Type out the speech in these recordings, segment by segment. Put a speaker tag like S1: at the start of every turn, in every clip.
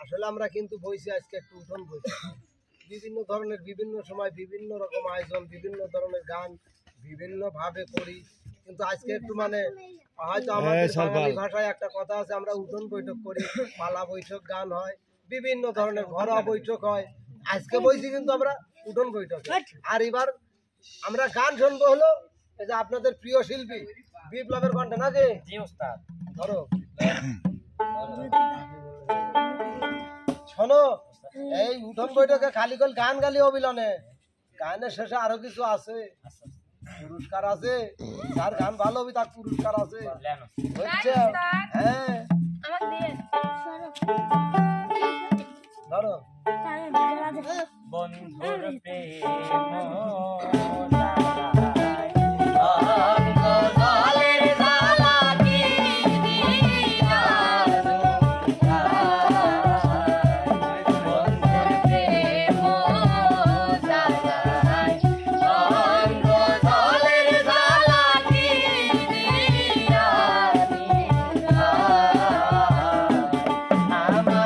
S1: আসলে আমরা কিন্তু বইছি আজকে একটু উঠোন বইছি, বিভিন্ন ধরনের বিভিন্ন সময় বিভিন্ন রকম আয়োজন, বিভিন্ন ধরনের গান বিভিন্ন ভাবে করি, কিন্তু আজকে একটু মানে হয়তো আমাদের বাঙালি ভাষায় একটা কথা আছে, আমরা উঠোন বৈঠক করি, পালা বৈঠক গান হয়, বিভিন্ন ধরনের ঘরোয়া বৈঠক হয়। আজকে বইছি কিন্তু আমরা উঠোন বৈঠক। আর এবার আমরা গান শুনবো হলো এই যে আপনাদের প্রিয় শিল্পী বিপ্লবের কণ্ঠে, নাকি ধরো শোনো, এই উঠোন বৈঠকে খালি কল গান গালি অবিলনে, গানের শেষে আরো কিছু আছে, পুরস্কার আছে, যার গান ভালো হবে তার পুরস্কার আছে, হচ্ছে হ্যাঁ ধরো
S2: বন্ধুর প্রেম আমার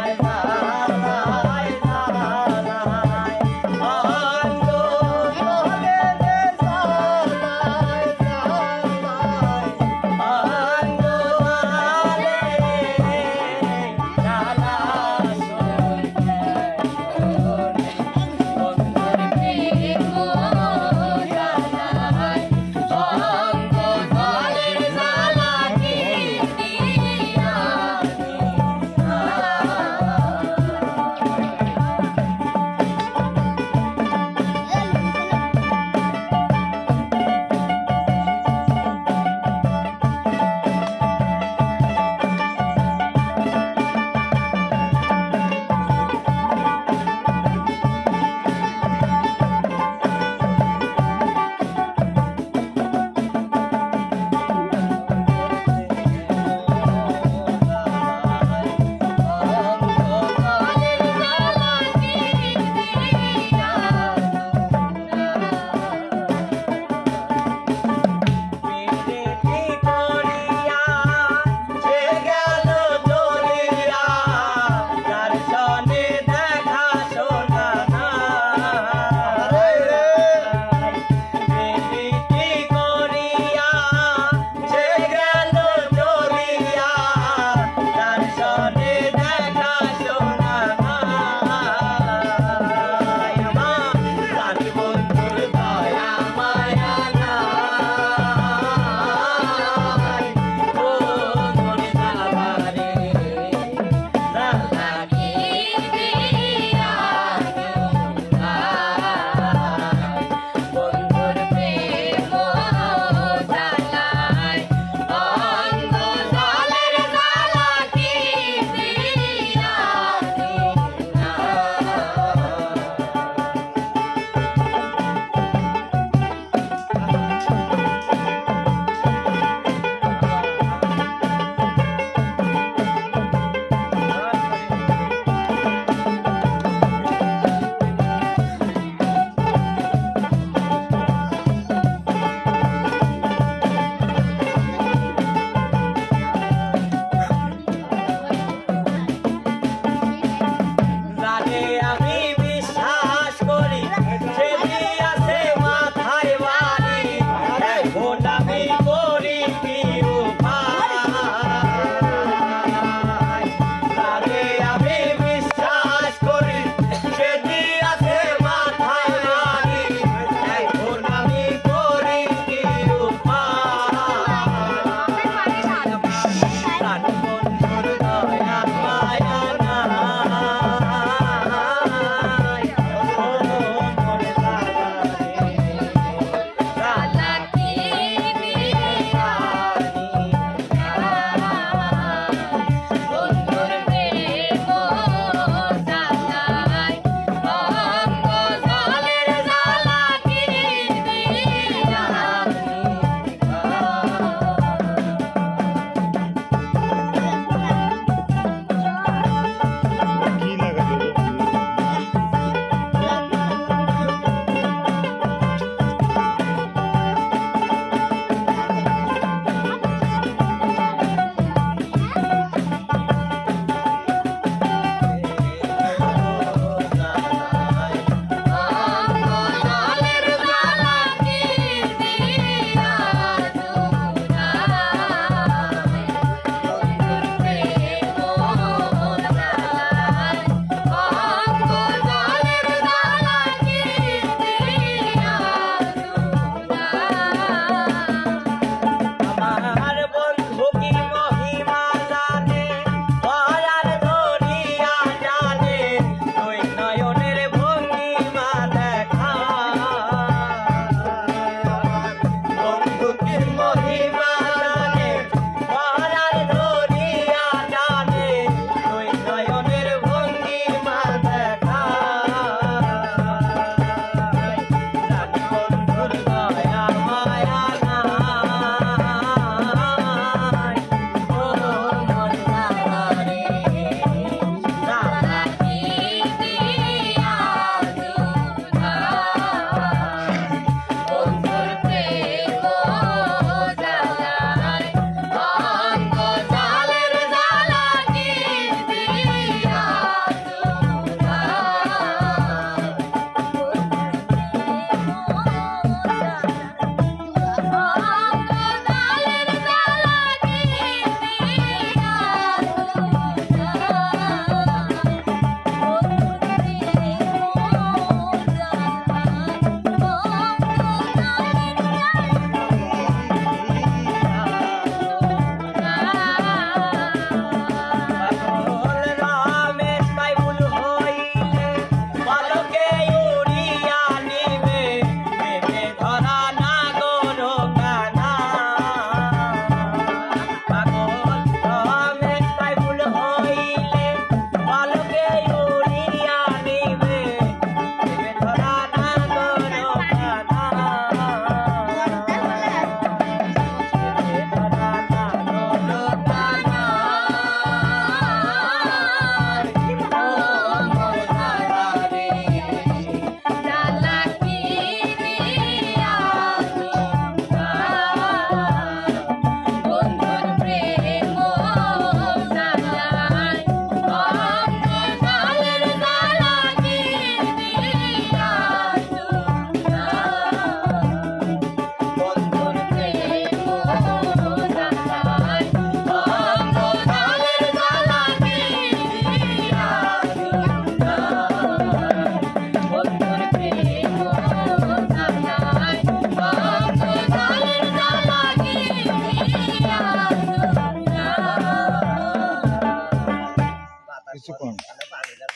S2: কিছু কোন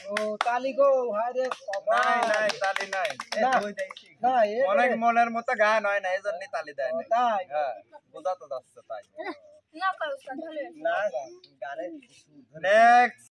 S1: ও তালি গো হায় রে
S3: নাই নাই তালি নাই
S1: না, না এ
S3: অনেক মনের মতো গান হয় না এইজন্য তালি দেয় না
S1: তাই
S3: হ্যাঁ বোঝা তো যাচ্ছে তাই
S1: না গানের
S3: নেক্সট